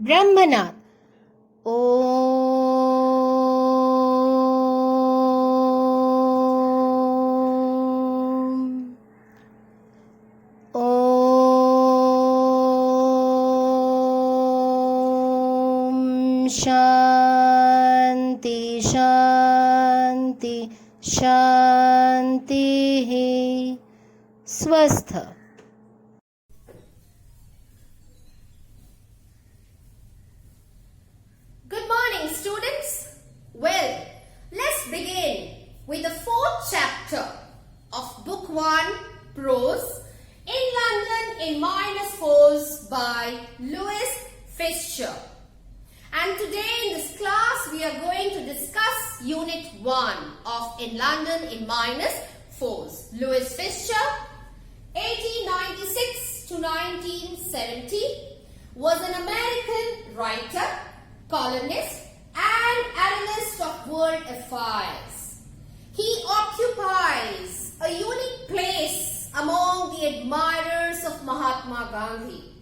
Brahmanath. Om. Om. Shanti, Shanti, Shanti. Swastha. Good morning, students. Well, let's begin with the fourth chapter of Book 1, Prose, In London in -4s by Louis Fisher. And today in this class, we are going to discuss Unit 1 of In London in -4s. Louis Fisher, 1896 to 1970, was an American writer, columnist and analyst of world affairs. He occupies a unique place among the admirers of Mahatma Gandhi.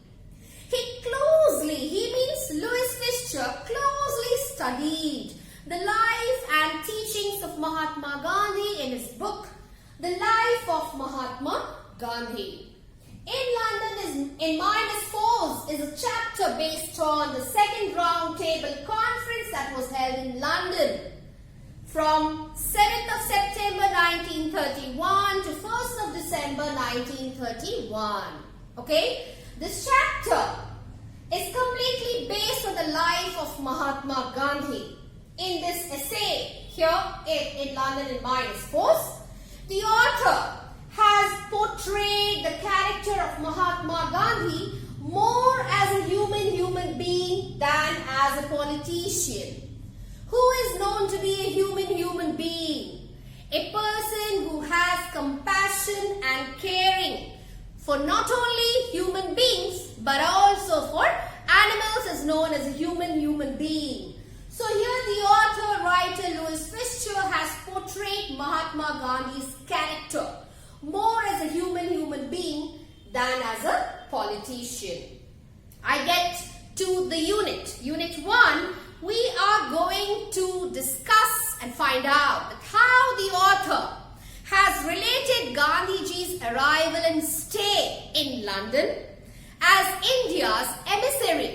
Louis Fisher closely studied the life and teachings of Mahatma Gandhi in his book, The Life of Mahatma Gandhi. In London in -4s is a chapter based on the second round table conference that was held in London from 7th of September 1931 to 1st of December 1931. Okay, this chapter is completely based on the life of Mahatma Gandhi. In this essay here in London in -4s, the author has portrayed the character of Mahatma Gandhi more as a human being than as a politician. Who is known to be a human being? A person who has compassion and caring for not only human beings but also for animals is known as a human being. So here the writer Louis Fisher has portrayed Mahatma Gandhi's character more as a human being than as a politician. I get to the unit. Unit 1, we are going to discuss and find out how the author has related Gandhiji's arrival and stay in London as India's emissary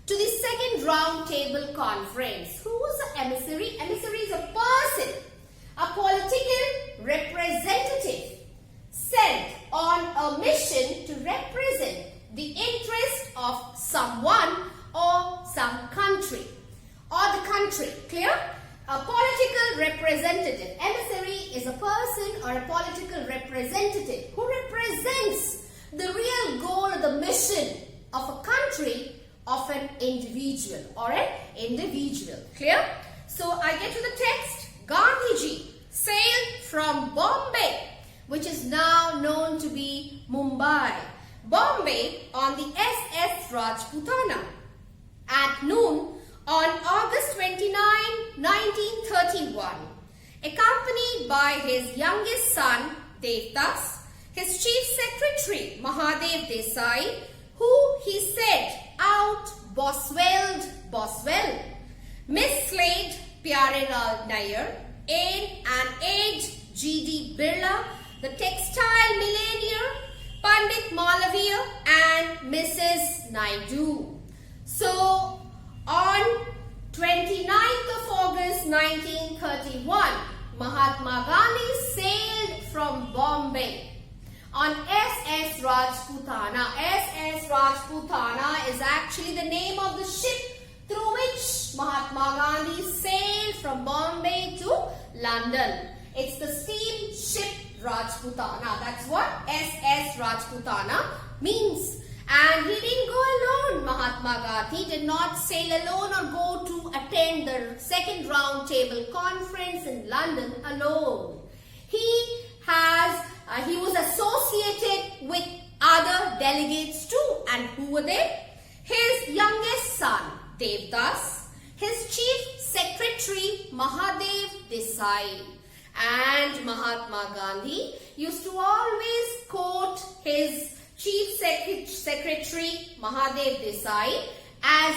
to the second round table conference. Who is an emissary? Emissary is a person, a political representative sent on a mission to represent the interest of someone or some country or the country. Clear? A political representative. Emissary is a person or a political representative who represents the real goal or the mission of a country, of an individual or an individual. Clear? So I get to the text. Gandhiji sailed from Bombay, which is now known to be Mumbai, Bombay, on the SS Rajputana at noon on August 29, 1931, accompanied by his youngest son Devdas, his chief secretary Mahadev Desai, who he said out Boswell, Miss Slade Pyarelal Nair, and aide G.D. Birla, the textile millionaire, Pandit Malaviya and Mrs. Naidu. So, on 29th of August 1931, Mahatma Gandhi sailed from Bombay on SS Rajputana. SS Rajputana is actually the name of the ship through which Mahatma Gandhi sailed from Bombay to London. It's the steamship Rajputana. That's what SS Rajputana means. And he didn't go alone. Mahatma Gandhi did not sail alone or go to attend the second round table conference in London alone. He was associated with other delegates too. And who were they? His youngest son Devdas, his chief secretary Mahadev Desai, and Mahatma Gandhi used to always quote his Chief Secretary Mahadev Desai as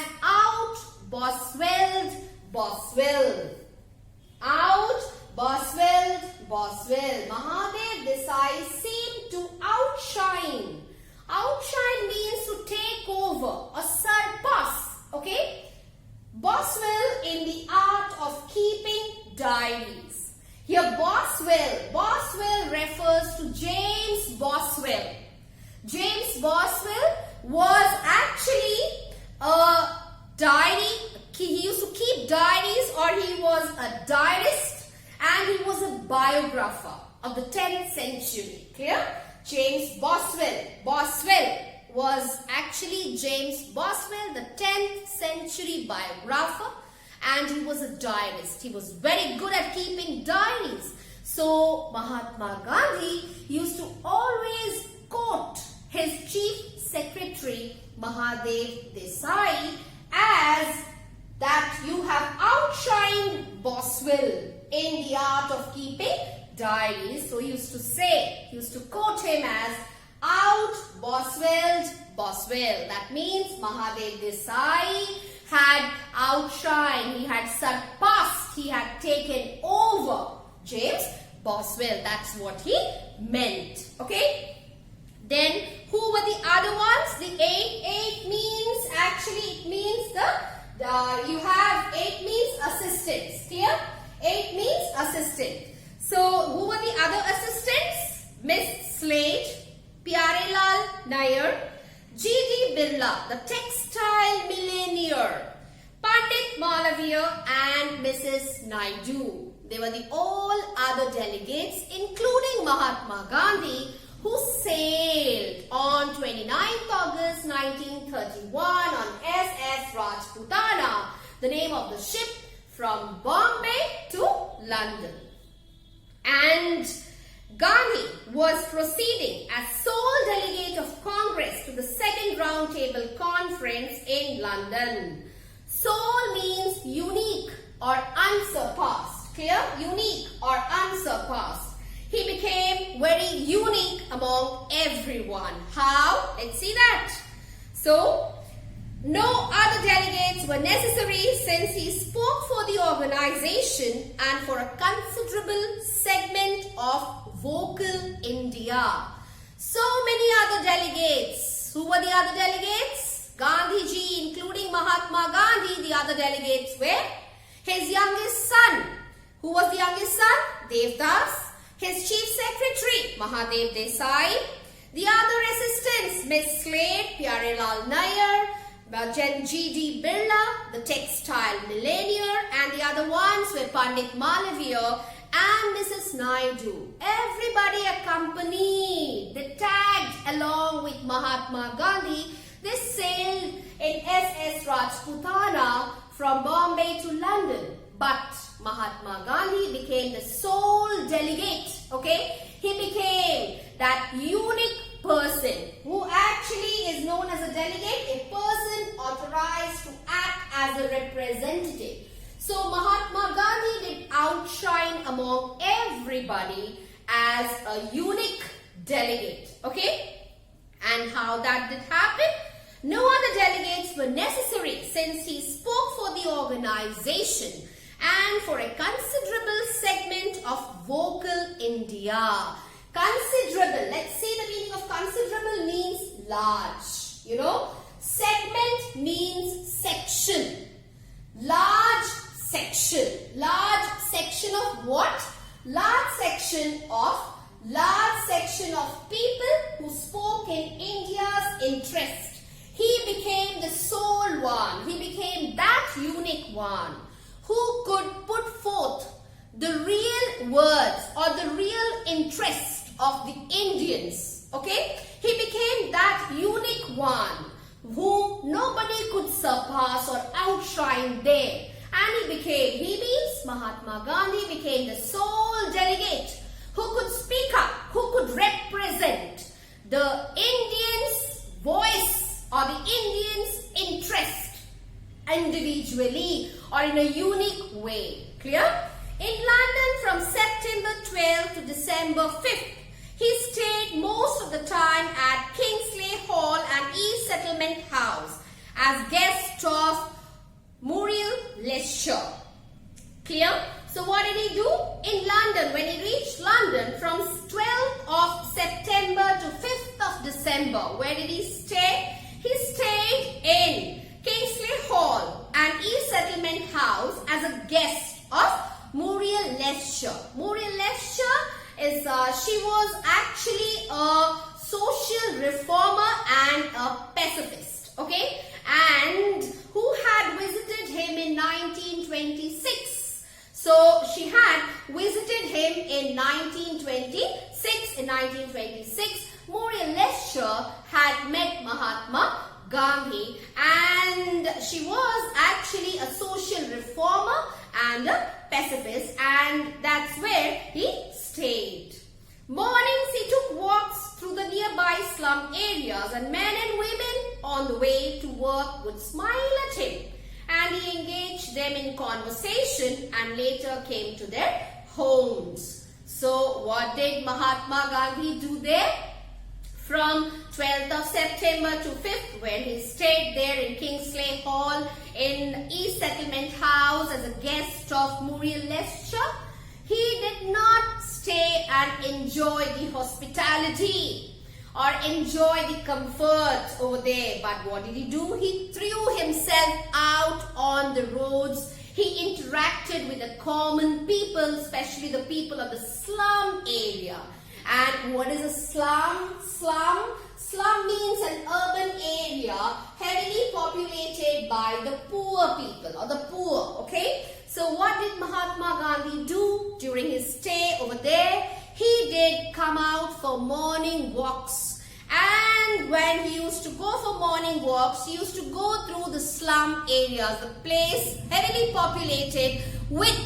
a diarist and he was a biographer of the 10th century. Clear? James Boswell. Boswell was actually James Boswell, the 10th century biographer, and he was a diarist. He was very good at keeping diaries. So Mahatma Gandhi used to always quote his chief secretary Mahadev Desai as that you have outshined Boswell in the art of keeping diaries. So he used to say, he used to quote him as out Boswelled Boswell. That means Mahadev Desai had outshined, he had surpassed, he had taken over James Boswell. That's what he meant. Okay. Then who were the other ones? The eight means, actually it means you have 8 means assistants. Clear? 8 means assistant. So who were the other assistants? Miss Slade, Pyarelal Nair, G.D. Birla, the textile millionaire, Pandit Malaviya and Mrs. Naidu. They were the all other delegates, including Mahatma Gandhi, who sailed on 29th August 1931 on SS Rajputana, the name of the ship, from Bombay to London. And Gandhi was proceeding as sole delegate of Congress to the second roundtable conference in London. Sole means unique or unsurpassed. Clear? Unique or unsurpassed. He became very unique among everyone. How? Let's see that. So, no other delegates were necessary since he spoke for the organization and for a considerable segment of vocal India. So many other delegates. Who were the other delegates? Gandhiji, including Mahatma Gandhi. The other delegates were his youngest son. Who was the youngest son? Devdas. His chief secretary, Mahadev Desai. The other assistants, Miss Slade, Pyarelal Nair, G.D. Birla, the textile millionaire, and the other ones were Pandit Malaviya and Mrs. Naidu. Everybody accompanied. They tagged along with Mahatma Gandhi. They sailed in SS Rajputana from Bombay to London. But Mahatma Gandhi became the sole delegate. Okay? He became that unique person who actually is known as a delegate, a person authorized to act as a representative. So Mahatma Gandhi did outshine among everybody as a unique delegate. Okay? And how that did happen? No other delegates were necessary since he spoke for the organization and for a considerable segment of vocal India. Considerable. Let's see the meaning of considerable means large. You know, segment means section. Large section. Large section of what? Large section of people who spoke in India's interest. He became the sole one. He became that unique one who could put forth the real words or the real interest of the Indians. Okay? He became that unique one whom nobody could surpass or outshine there. And he means Mahatma Gandhi became the sole delegate who could speak up, who could represent the Indians' voice or the Indians' interest individually or in a unique way. Clear? In London from September 12th to December 5th, he stayed most of the time at Kingsley Hall and East Settlement House as guest of Muriel Leicester. Clear? So what did he do? In London, when he reached London from 12th of September to 5th of December, where did he stay? He stayed in Kingsley Hall and East Settlement House as a guest of Muriel Leicester. Muriel Leicester is, she was actually a social reformer and a pacifist. Okay? And who had visited him in 1926. So 1926. In 1926, Monalisa had met Mahatma Gandhi, and she was actually a social reformer and a pacifist, and that's where he stayed. Mornings he took walks through the nearby slum areas, and men and women on the way to work would smile at him, and he engaged them in conversation and later came to their homes. So what did Mahatma Gandhi do there? From 12th of September to 5th, when he stayed there in Kingsley Hall in East Settlement House as a guest of Monalisa, he did not stay and enjoy the hospitality or enjoy the comfort over there. But what did he do? He threw himself out on the roads. He interacted with the common people, especially the people of the slum area. And what is a slum? Slum means an urban area heavily populated by the poor people or the poor, okay? So what did Mahatma Gandhi do during his stay over there? He did come out for morning walks. And when he used to go for morning walks, he used to go through the slum areas, the place heavily populated with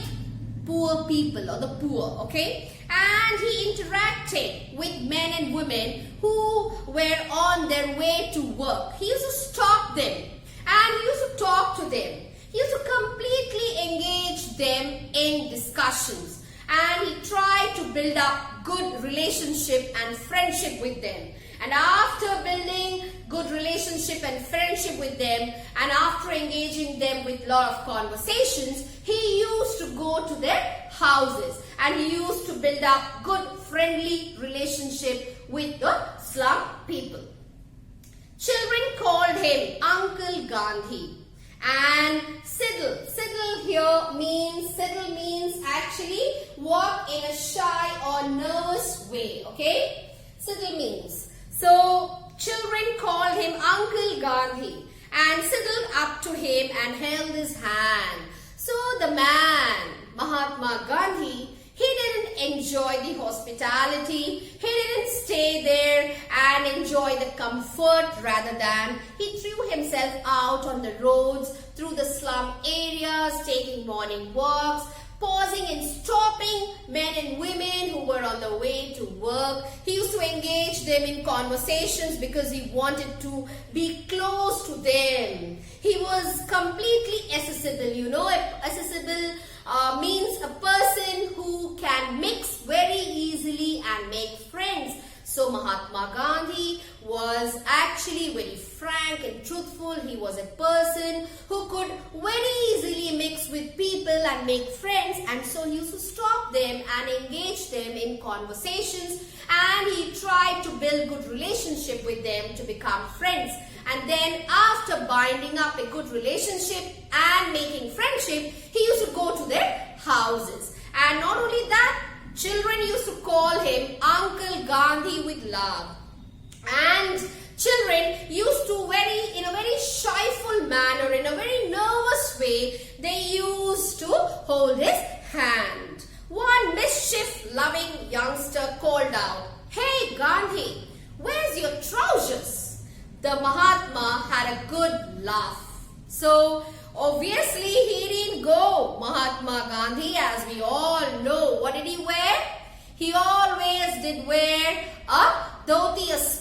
poor people or the poor, okay? And he interacted with men and women who were on their way to work. He used to stop them and he used to talk to them. He used to completely engage them in discussions, and he tried to build up good relationship and friendship with them. And after building good relationship and friendship with them, and after engaging them with lot of conversations, he used to go to their houses and he used to build up good friendly relationship with the slum people. Children called him Uncle Gandhi. And sidle here means actually walk in a shy or nervous way, okay? Sidle means. So children called him Uncle Gandhi and sidled up to him and held his hand. So the man, Mahatma Gandhi, he didn't enjoy the hospitality, he didn't stay there and enjoy the comfort, rather than he threw himself out on the roads through the slum areas, taking morning walks, pausing and stopping men and women who were on the way to work. He used to engage them in conversations because he wanted to be close to them. He was completely accessible, you know. Accessible means a person who can mix very easily and make friends. So Mahatma Gandhi was actually very frank and truthful. He was a person who could very easily mix with people and make friends, and so he used to stop them and engage them in conversations, and he tried to build good relationship with them to become friends. And then after binding up a good relationship and making friendship, he used to go to their houses. And not only that, children used to call him Uncle Gandhi with love. And children used to in a very shyful manner, in a very nervous way, they used to hold his hand. One mischief-loving youngster called out, "Hey Gandhi, where's your trousers?" The Mahatma had a good laugh. So obviously he didn't go, Mahatma Gandhi, as we all know. What did he wear? He always did wear a dhoti, a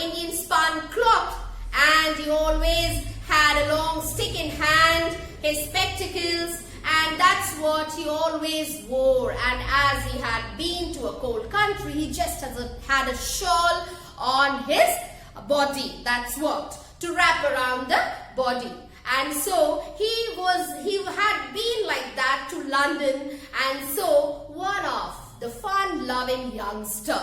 Indian spun cloth, and he always had a long stick in hand, his spectacles, and that's what he always wore. And as he had been to a cold country, he just had a shawl on his body, that's what, to wrap around the body. And so he had been like that to London, and so one of the fun-loving youngster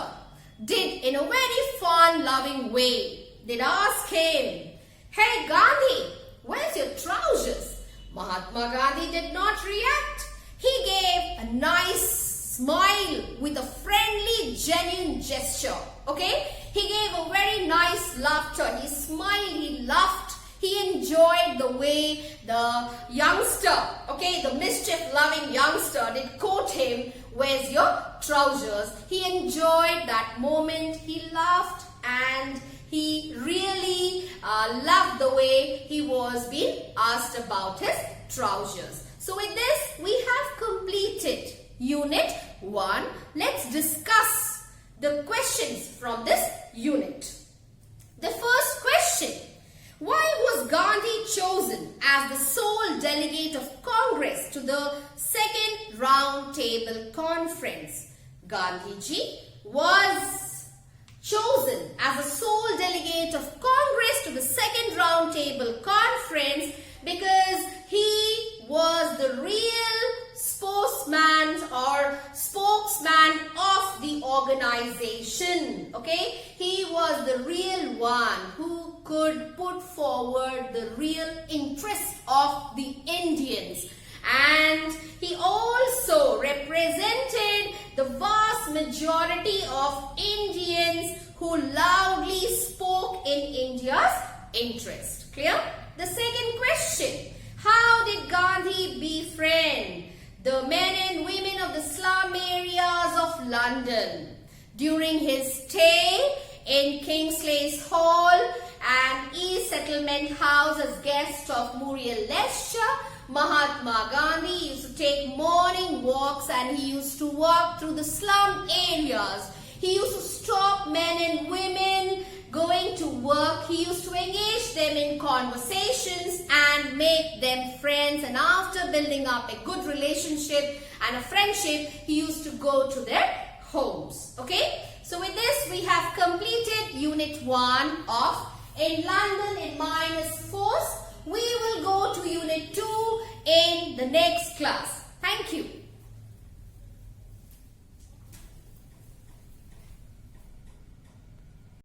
did, in a very fun-loving way, did ask him, "Hey Gandhi, where's your trousers?" Mahatma Gandhi did not react. He gave a nice smile with a friendly, genuine gesture. Okay? He gave a very nice laughter. He smiled, he laughed. He enjoyed the way the youngster, okay, the mischief-loving youngster did quote him where's your trousers? He enjoyed that moment. He laughed and he really loved the way he was being asked about his trousers. So with this, we have completed Unit 1. Let's discuss the questions from this unit. The first question: why was Gandhi chosen as the sole delegate of Congress to the second round table conference? Gandhiji was chosen as a sole delegate of Congress to the second round table conference because he was the real spokesman or spokesman of the organization. Okay, he was the real one who could put forward the real interest of the Indians, and he also represented the vast majority of Indians who loudly spoke in India's interest. Clear? The second question: how did Gandhi befriend the men and women of the slum areas of London? During his stay in Kingsley's Hall and East Settlement House as guest of Muriel Leicester, Mahatma Gandhi used to take morning walks and he used to walk through the slum areas. He used to stop men and women going to work. He used to engage them in conversations and make them friends, and after building up a good relationship and a friendship, he used to go to their homes. Okay, so with this we have completed Unit 1 of In London in Minus Force. We will go to Unit 2 in the next class.